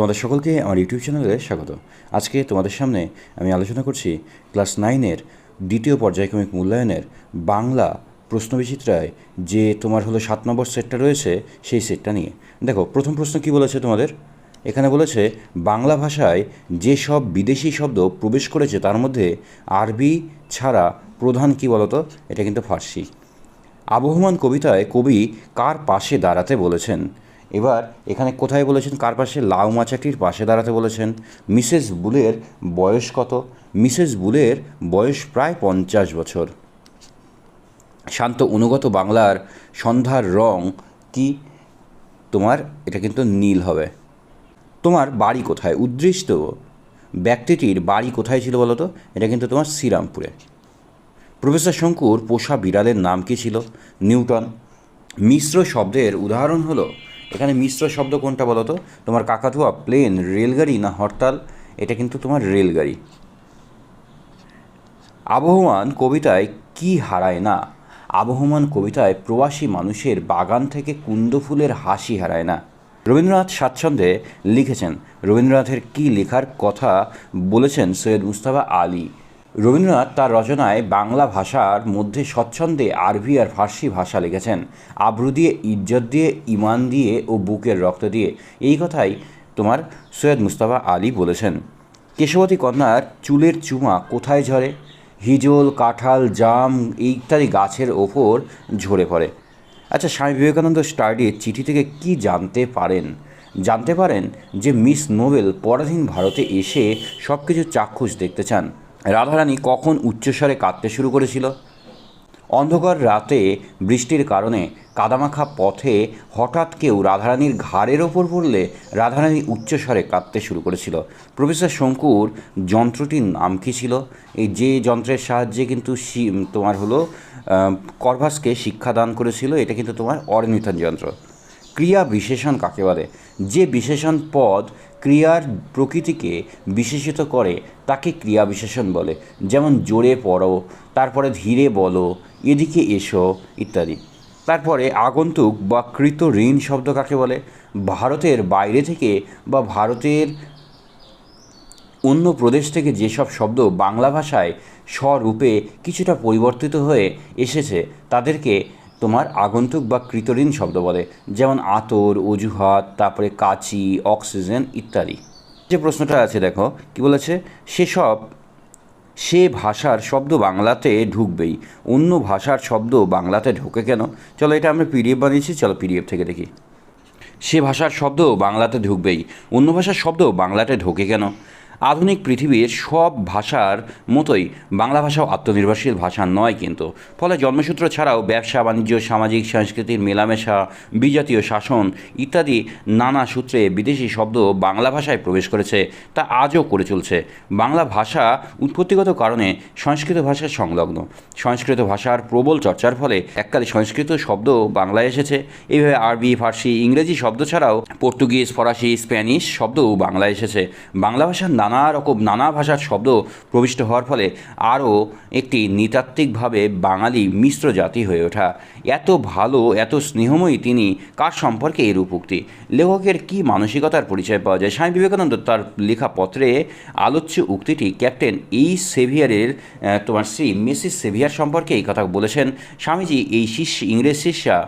তোমাদের সকলকে আমার ইউটিউব চ্যানেলে স্বাগত। আজকে তোমাদের সামনে আমি আলোচনা করছি ক্লাস 9-এর দ্বিতীয় পর্যায়ক্রমিক মূল্যায়নের বাংলা প্রশ্নবিচিত্রায় যে তোমার হলো 7 নম্বর সেটটা রয়েছে সেই সেটটা নিয়ে। দেখো, প্রথম প্রশ্ন কি বলেছে তোমাদের? এখানে বলেছে বাংলা ভাষায় যেসব বিদেশি শব্দ প্রবেশ করেছে তার মধ্যে আরবি ছাড়া প্রধান কি বলতো? এটা কিন্তু ফার্সি। আবহমান কবিতায় কবি কার পাশে দাঁড়াতে বলেছেন? এবার এখানে কোথায় বলেছেন কার পাশে? লাউ মাচাটির পাশে দাঁড়াতে বলেছেন। মিসেস বুলের বয়স কত? মিসেস বুলের বয়স প্রায় 50 বছর। শান্ত অনুগত বাংলার সন্ধ্যার রং কি? তোমার এটা কিন্তু নীল হবে। তোমার বাড়ি কোথায়? উদ্দৃষ্ট ব্যক্তিটির বাড়ি কোথায় ছিল বলো তো? এটা কিন্তু তোমার শ্রীরামপুরে। প্রফেসর শঙ্কুর পোষা বিড়ালের নাম কী ছিল? নিউটন। মিশ্র শব্দের উদাহরণ হলো, এখানে মিশ্র শব্দ কোনটা বলো তো? তোমার কাকাতুয়া, প্লেন, রেলগাড়ি না হরতাল? এটা কিন্তু তোমার রেলগাড়ি। আবহমান কবিতায় কি হারায় না? আবহমান কবিতায় প্রবাসী মানুষের বাগান থেকে কুন্দ ফুলের হাসি হারায় না। রবীন্দ্রনাথ স্বাচ্ছন্দ্যে লিখেছেন। রবীন্দ্রনাথের কি লেখার কথা বলেছেন সৈয়দ মুজতবা আলী? রবীন্দ্রনাথ তার রচনায় বাংলা ভাষার মধ্যে স্বচ্ছন্দে আরবি আর ফার্সি ভাষা লিখেছেন, আব্রু দিয়ে, ইজ্জত দিয়ে, ইমান দিয়ে ও বুকের রক্ত দিয়ে। এই কথাই তোমার সৈয়দ মুজতবা আলী বলেছেন। কেশবতী কন্যার চুলের চুমা কোথায় ঝরে? হিজল, কাঁঠাল, জাম ইত্যাদি গাছের ওপর ঝরে পড়ে। আচ্ছা, স্বামী বিবেকানন্দ স্টাডির চিঠি থেকে কি জানতে পারেন? জানতে পারেন যে মিস নোবেল পরাধীন ভারতে এসে সব কিছু চাক্ষুষ দেখতে চান। রাধারানী কখন উচ্চস্বরে কাঁদতে শুরু করেছিল? অন্ধকার রাতে বৃষ্টির কারণে কাদামাখা পথে হঠাৎ কেউ রাধারানীর ঘাড়ের ওপর পড়লে রাধারানী উচ্চস্বরে কাঁদতে শুরু করেছিল। প্রফেসর শঙ্কুর যন্ত্রটির নাম কী ছিল? এই যে যন্ত্রের সাহায্যে কিন্তু তোমার হলো করভাসকে শিক্ষাদান করেছিল, এটা কিন্তু তোমার অর্নিথন যন্ত্র। ক্রিয়া বিশেষণ কাকে বলে? যে বিশেষণ পদ ক্রিয়ার প্রকৃতিকে বিশেষিত করে তাকে ক্রিয়া বিশেষণ বলে। যেমন জোরে পড়ো, তারপরে ধীরে বলো, এদিকে এসো ইত্যাদি। তারপরে আগন্তুক বা কৃত ঋণ শব্দ কাকে বলে? ভারতের বাইরে থেকে বা ভারতের অন্য প্রদেশ থেকে যেসব শব্দ বাংলা ভাষায় স্বরূপে কিছুটা পরিবর্তিত হয়ে এসেছে তাদেরকে তোমার আগন্তুক বা কৃতঋণ শব্দ বলে। যেমন আতর, অজুহাত, তারপরে কাচি, অক্সিজেন ইত্যাদি। যে প্রশ্নটা আছে দেখো কি বলেছে? সে ভাষার শব্দ বাংলাতে ঢুকবেই, অন্য ভাষার শব্দ বাংলাতে ঢোকে কেন? চলো, এটা আমরা পিডিএফ বানিয়েছি, চলো পিডিএফ থেকে দেখি। সে ভাষার শব্দ বাংলাতে ঢুকবেই, অন্য ভাষার শব্দ বাংলাতে ঢোকে কেন? আধুনিক পৃথিবীর সব ভাষার মতোই বাংলা ভাষাও আত্মনির্ভরশীল ভাষা নয় কিন্তু। ফলে জন্মসূত্র ছাড়াও ব্যবসা বাণিজ্য, সামাজিক সংস্কৃতির মেলামেশা, বিজাতীয় শাসন ইত্যাদি নানা সূত্রে বিদেশি শব্দ বাংলা ভাষায় প্রবেশ করেছে, তা আজও করে চলছে। বাংলা ভাষা উৎপত্তিগত কারণে সংস্কৃত ভাষার সংলগ্ন। সংস্কৃত ভাষার প্রবল চর্চার ফলে এককালে সংস্কৃত শব্দ বাংলায় এসেছে। এইভাবে আরবি, ফার্সি, ইংরেজি শব্দ ছাড়াও পর্তুগিজ, ফরাসি, স্প্যানিশ শব্দও বাংলায় এসেছে। বাংলা ভাষার নানা ভাষার শব্দ প্রবিষ্ট হওয়ার ফলে আরও একটি নৃতাত্ত্বিকভাবে বাঙালি মিশ্র জাতি হয়ে ওঠা। এত ভালো, এত স্নেহময়ী তিনি, কার সম্পর্কে এরূপ উক্তি? লেখকের কি মানসিকতার পরিচয় পাওয়া যায়? স্বামী বিবেকানন্দ তার লেখা পত্রে আলোচ্য উক্তিটি ক্যাপ্টেন সেভিয়ারের তোমার শ্রী মিসেস সেভিয়ার সম্পর্কে এই কথা বলেছেন। স্বামীজি এই ইংরেজ শিষ্যা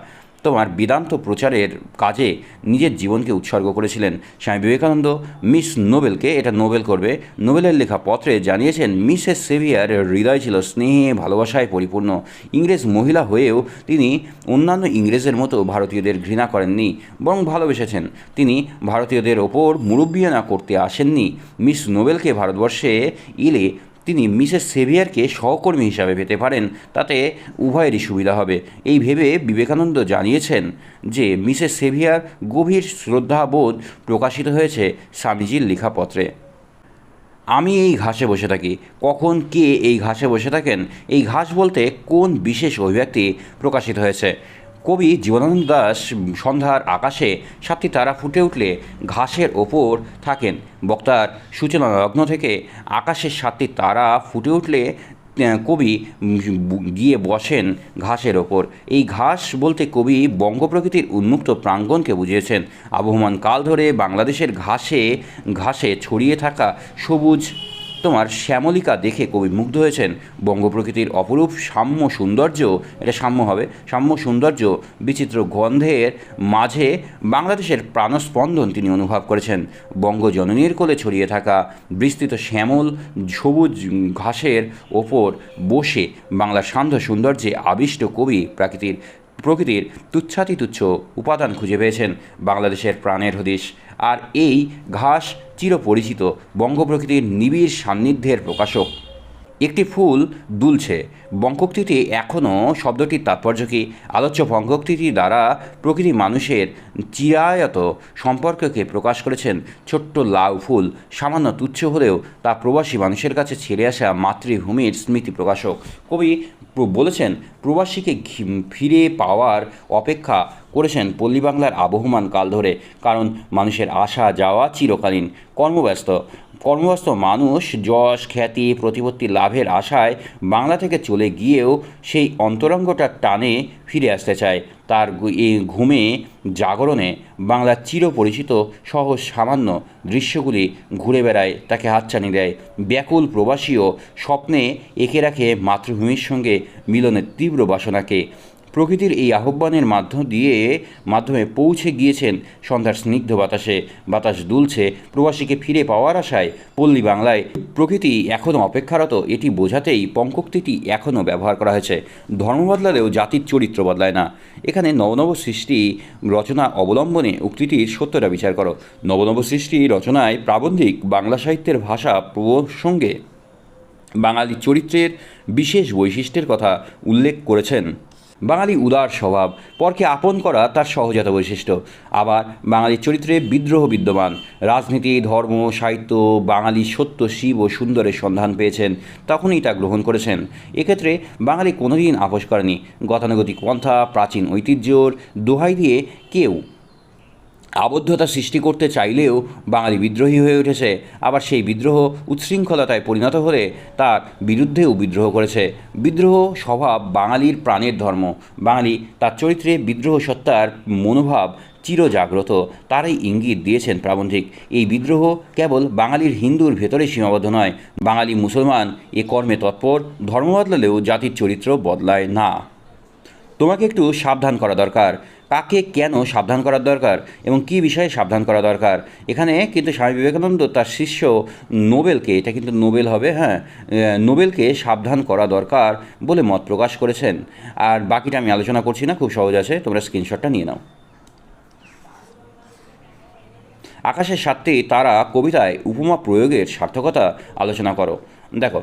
তোমার বেদান্ত প্রচারের কাজে নিজের জীবনকে উৎসর্গ করেছিলেন। স্বামী বিবেকানন্দ মিস নোবেলকে, এটা নোবেল করবে, নোবেলের লেখা পত্রে জানিয়েছেন মিসেস সেভিয়ারের হৃদয় ছিল স্নেহে ভালোবাসায় পরিপূর্ণ। ইংরেজ মহিলা হয়েও তিনি অন্যান্য ইংরেজের মতো ভারতীয়দের ঘৃণা করেননি, বরং ভালোবেসেছেন। তিনি ভারতীয়দের ওপর মুরব্বিয়ানা করতে আসেননি। মিস নোবেলকে ভারতবর্ষে এলে তিনি মিসেস সেভিয়ারকে সহকর্মী হিসাবে পেতে পারেন, তাতে উভয়েরই সুবিধা হবে। এই ভেবে বিবেকানন্দ জানিয়েছেন যে মিসেস সেভিয়ার গভীর শ্রদ্ধাবোধ প্রকাশিত হয়েছে স্বামীজির লেখাপত্রে। আমি এই ঘাসে বসে থাকি। কখন কে এই ঘাসে বসে থাকেন? এই ঘাস বলতে কোন বিশেষ অভিব্যক্তি প্রকাশিত হয়েছে? কবি জীবনানন্দ দাশ সন্ধ্যার আকাশে 7টি তারা ফুটে উঠলে ঘাসের ওপর থাকেন। বক্তার সূচনা লগ্ন থেকে আকাশের 7টি তারা ফুটে উঠলে কবি গিয়ে বসেন ঘাসের ওপর। এই ঘাস বলতে কবি বঙ্গ প্রকৃতির উন্মুক্ত প্রাঙ্গণকে বুঝিয়েছেন। আবহমান কাল ধরে বাংলাদেশের ঘাসে ঘাসে ছড়িয়ে থাকা সবুজ শ্যামলিকা দেখে কবি মুগ্ধ হয়েছেন। বঙ্গ প্রকৃতির অপরূপ সাম্য সৌন্দর্য, এটা সাম্য হবে, সাম্য সৌন্দর্য বিচিত্র গন্ধের মাঝে বাংলাদেশের প্রাণস্পন্দন তিনি অনুভব করেছেন। বঙ্গজননীর কোলে ছড়িয়ে থাকা বিস্তৃত শ্যামল সবুজ ঘাসের ওপর বসে বাংলার সান্ধ্য সৌন্দর্যে আবিষ্ট কবি প্রকৃতির তুচ্ছ উপাদান খুঁজে পেয়েছেন, বাংলাদেশের প্রাণের হদিশ। আর এই ঘাস চিরপরিচিত বঙ্গ প্রকৃতির নিবিড় সান্নিধ্যের প্রকাশক। একটি ফুল দুলছে, বঙ্কোক্তিটি এখনও শব্দটির তাৎপর্য কী? আলোচ্য বঙ্কোক্তিটি দ্বারা প্রকৃতি মানুষের চিরায়ত সম্পর্ককে প্রকাশ করেছেন। ছোট্ট লাউ ফুল সামান্য তুচ্ছ হলেও তা প্রবাসী মানুষের কাছে ছেড়ে আসা মাতৃভূমির স্মৃতি প্রকাশক। কবি বলেছেন, প্রবাসীকে ফিরে পাওয়ার অপেক্ষা করেছেন পল্লী বাংলার আবহমান কাল ধরে, কারণ মানুষের আসা যাওয়া চিরকালীন। কর্মব্যস্ত মানুষ যশ খ্যাতি প্রতিপত্তি লাভের আশায় বাংলা থেকে চলে গিয়েও সেই অন্তরঙ্গটার টানে ফিরে আসতে চায়। তার এই ঘুমে জাগরণে বাংলার চিরপরিচিত সহজ সামান্য দৃশ্যগুলি ঘুরে বেড়ায়, তাকে হাতছানি দেয়। ব্যাকুল প্রবাসীও স্বপ্নে এঁকে রাখে মাতৃভূমির সঙ্গে মিলনের তীব্র বাসনাকে। প্রকৃতির এই আহ্বানের মাধ্যমে পৌঁছে গিয়েছেন সন্ধ্যার স্নিগ্ধ বাতাসে। বাতাস দুলছে প্রবাসীকে ফিরে পাওয়ার আশায়। পল্লী বাংলায় প্রকৃতি এখনও অপেক্ষারত, এটি বোঝাতেই পঙ্কোক্তিটি এখনও ব্যবহার করা হয়েছে। ধর্ম বদলালেও জাতির চরিত্র বদলায় না। এখানে নবনব সৃষ্টি রচনা অবলম্বনে উক্তিটির সত্যটা বিচার করো। নবনব সৃষ্টি রচনায় প্রাবন্ধিক বাংলা সাহিত্যের ভাষা প্রসঙ্গে বাঙালি চরিত্রের বিশেষ বৈশিষ্ট্যের কথা উল্লেখ করেছেন। বাঙালি উদার স্বভাব, পরকে আপন করা তার সহজাত বৈশিষ্ট্য। আবার বাঙালির চরিত্রে বিদ্রোহ বিদ্যমান। রাজনীতি, ধর্ম, সাহিত্য বাঙালি সত্য, শিব ও সুন্দরের সন্ধান পেয়েছেন, তখনই তা গ্রহণ করেছেন। এক্ষেত্রে বাঙালি কোনোদিন আপোষ করেনি। গতানুগতিক পন্থা, প্রাচীন ঐতিহ্যর দোহাই দিয়ে কেউ আবদ্ধতা সৃষ্টি করতে চাইলেও বাঙালি বিদ্রোহী হয়ে উঠেছে। আবার সেই বিদ্রোহ উচ্ছৃঙ্খলতায় পরিণত হলে তার বিরুদ্ধেও বিদ্রোহ করেছে। বিদ্রোহ স্বভাব বাঙালির প্রাণের ধর্ম। বাঙালি তার চরিত্রে বিদ্রোহ সত্তার মনোভাব চিরজাগ্রত, তারই ইঙ্গিত দিয়েছেন প্রাবন্ধিক। এই বিদ্রোহ কেবল বাঙালির হিন্দুর ভেতরে সীমাবদ্ধ নয়, বাঙালি মুসলমান এ কর্মে তৎপর। ধর্ম বদলালেও জাতির চরিত্র বদলায় না। তোমাকে একটু সাবধান করা দরকার। কাকে কেন সাবধান করার দরকার এবং কী বিষয়ে সাবধান করা দরকার? এখানে কিন্তু স্বামী বিবেকানন্দ তার শিষ্য নোবেলকে, এটা কিন্তু নোবেল হবে, নোবেলকে সাবধান করা দরকার বলে মত প্রকাশ করেছেন। আর বাকিটা আমি আলোচনা করছি না, খুব সহজ আছে, তোমরা স্ক্রিনশটটা নিয়ে নাও। আকাশের সাথে তারা কবিতায় উপমা প্রয়োগের সার্থকতা আলোচনা করো। দেখো,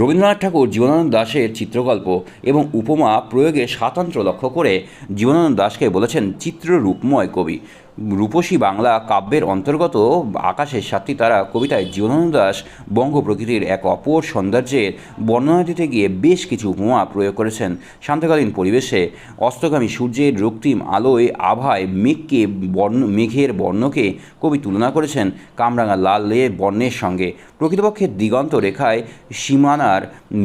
রবীন্দ্রনাথ ঠাকুর জীবনানন্দ দাশের চিত্রকল্প এবং উপমা প্রয়োগে স্বাতন্ত্র্য লক্ষ্য করে জীবনানন্দ দাশকে বলেছেন চিত্ররূপময় কবি। রূপসী বাংলা কাব্যের অন্তর্গত আকাশের সাতটি তারা কবিতায় জীবনানন্দ দাশ বঙ্গ প্রকৃতির এক অপর সৌন্দর্যের বর্ণনা দিতে গিয়ে বেশ কিছু উপমা প্রয়োগ করেছেন। শান্তকালীন পরিবেশে অস্তগামী সূর্যের রক্তিম আলোয় আভায় মেঘের বর্ণকে কবি তুলনা করেছেন কামরাঙা লাল বর্ণের সঙ্গে। প্রকৃতপক্ষে দিগন্ত রেখায় সীমানার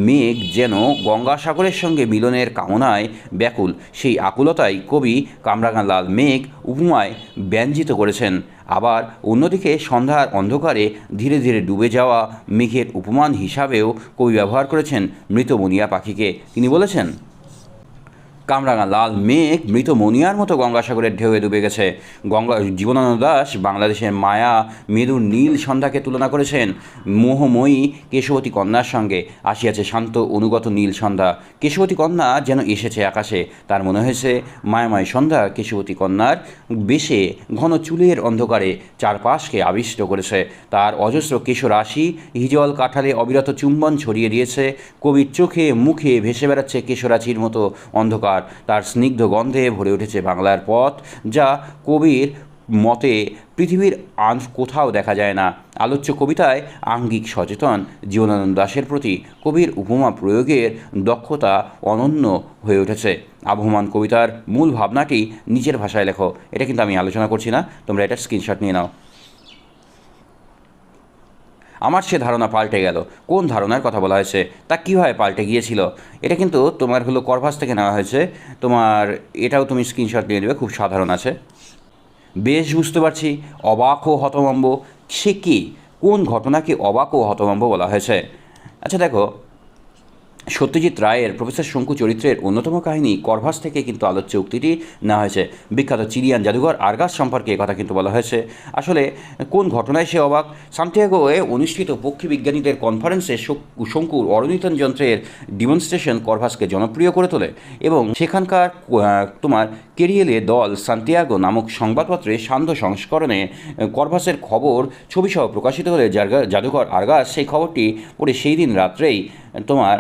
মেঘ যেন গঙ্গাসাগরের সঙ্গে মিলনের কামনায় ব্যাকুল। সেই আকুলতাই কবি কামরাঙা লাল মেঘ উপমায় ব্যঞ্জিত করেছেন। আবার অন্যদিকে সন্ধ্যার অন্ধকারে ধীরে ধীরে ডুবে যাওয়া মেঘের উপমান হিসাবেও কবি ব্যবহার করেছেন মৃত মনিয়া পাখিকে। তিনি বলেছেন, কামরাঙা লাল মেঘ মৃত মনিয়ার মতো গঙ্গাসাগরের ঢেউয়ে ডুবে গেছে। জীবনানন্দ দাশ বাংলাদেশের মায়া মেরুর নীল সন্ধ্যাকে তুলনা করেছেন মোহময়ী কেশবতী কন্যার সঙ্গে। আসিয়াছে শান্ত অনুগত নীল সন্ধ্যা, কেশবতী কন্যা যেন এসেছে আকাশে। তার মনে হয়েছে মায়াময় সন্ধ্যা কেশবতী কন্যার বেশে ঘন চুলের অন্ধকারে চারপাশকে আবিষ্ট করেছে। তার অজস্র কেশরাশি হিজল কাঠালে অবিরত চুম্বন ছড়িয়ে দিয়েছে। কবির চোখে মুখে ভেসে বেড়াচ্ছে কেশরাশির মতো অন্ধকার। তার স্নিগ্ধ গন্ধে ভরে উঠেছে বাংলার পথ, যা কবির মতে পৃথিবীর কোথাও দেখা যায় না। আলোচ্য কবিতায় আঙ্গিক সচেতন জীবনানন্দ দাশের প্রতি কবির উপমা প্রয়োগের দক্ষতা অনন্য হয়ে উঠেছে। আবহমান কবিতার মূল ভাবনাটি নিচের ভাষায় লেখো। এটা কিন্তু আমি আলোচনা করছি না, তোমরা এটা স্ক্রিনশট নিয়ে নাও। আমার সে ধারণা পাল্টে গেল। কোন ধারণার কথা বলা হয়েছে, তা কীভাবে পাল্টে গিয়েছিল? এটা কিন্তু তোমার হলো করভাস থেকে নেওয়া হয়েছে। তোমার এটাও তুমি স্ক্রিনশট নিয়ে নেবে, খুব সাধারণ আছে। বেশ, বুঝতে পারছি। অবাক ও হতভম্ব, সে কি? কোন ঘটনাকে অবাক ও হতভম্ব বলা হয়েছে? আচ্ছা দেখো, সত্যজিৎ রায়ের প্রফেসর শঙ্কু চরিত্রের অন্যতম কাহিনী করভাস থেকে কিন্তু আলোচ্য উক্তিটি নেওয়া হয়েছে। বিখ্যাত চিলিয়ান জাদুঘর আর্গাস সম্পর্কে কথা কিন্তু বলা হয়েছে। আসলে কোন ঘটনায় সে অবাক? সান্তিয়াগোয়ে অনুষ্ঠিত পক্ষী বিজ্ঞানীদের কনফারেন্সে শঙ্কুর অরুণিতন যন্ত্রের ডিমনস্ট্রেশন করভাসকে জনপ্রিয় করে তোলে এবং সেখানকার তোমার কেরিয়েলে দল সান্তিয়াগো নামক সংবাদপত্রে সান্ধ্য সংস্করণে করভাসের খবর ছবিসহ প্রকাশিত হলে জাদুঘর আর্গাস সেই খবরটি পড়ে সেই দিন রাত্রেই তোমার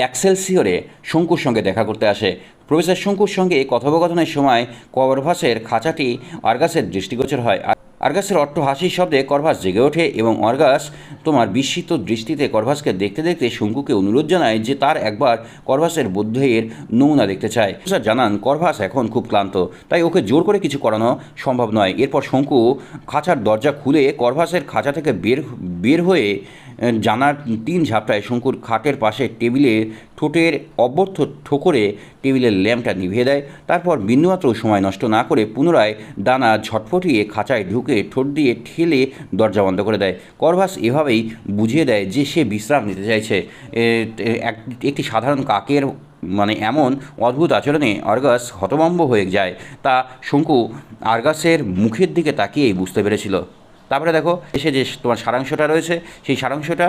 এক্সেলসিওরে শঙ্কুর সঙ্গে দেখা করতে আসে। প্রফেসর শঙ্কুর সঙ্গে কথোপকথনের সময় করভাসের খাঁচাটি আর্গাসের দৃষ্টিগোচর হয়। আর্গাসের অট্টহাসির শব্দে করভাস জেগে ওঠে এবং আর্গাস তোমার বিস্মিত দৃষ্টিতে করভাসকে দেখতে দেখতে শঙ্কুকে অনুরোধ জানায় যে তার একবার করভাসের বুদ্ধির নমুনা দেখতে চায়। প্রফেসর জানান করভাস এখন খুব ক্লান্ত, তাই ওকে জোর করে কিছু করানো সম্ভব নয়। এরপর শঙ্কু খাঁচার দরজা খুলে করভাসের খাঁচা থেকে বের হয়ে জানার 3 ঝাপটায় শঙ্কুর খাটের পাশে টেবিলে ঠোঁটের অব্যর্থ ঠোকরে টেবিলের ল্যাম্পটা নিভিয়ে দেয়। তারপর বিন্দুমাত্র সময় নষ্ট না করে পুনরায় ডানা ঝটফটিয়ে খাঁচায় ঢুকে ঠোঁট দিয়ে ঠেলে দরজা বন্ধ করে দেয়। করভাস এভাবেই বুঝিয়ে দেয় যে সে বিশ্রাম নিতে চাইছে। একটি সাধারণ কাকের এমন অদ্ভুত আচরণে আর্গাস হতভম্ব হয়ে যায়, তা শঙ্কু আর্গাসের মুখের দিকে তাকিয়েই বুঝতে পেরেছিল। তারপরে দেখো এসে যে তোমার সারাংশটা রয়েছে, সেই সারাংশটা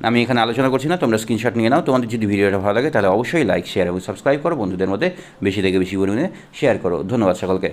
আমি এখানে আলোচনা করছি না, তোমরা স্ক্রিনশট নিয়ে নাও। তোমাদের যদি ভিডিওটা ভালো লাগে তাহলে অবশ্যই লাইক, শেয়ার এবং সাবস্ক্রাইব করো, বন্ধুদের মধ্যে বেশি থেকে বেশি পরিমাণে শেয়ার করো। ধন্যবাদ সকলকে।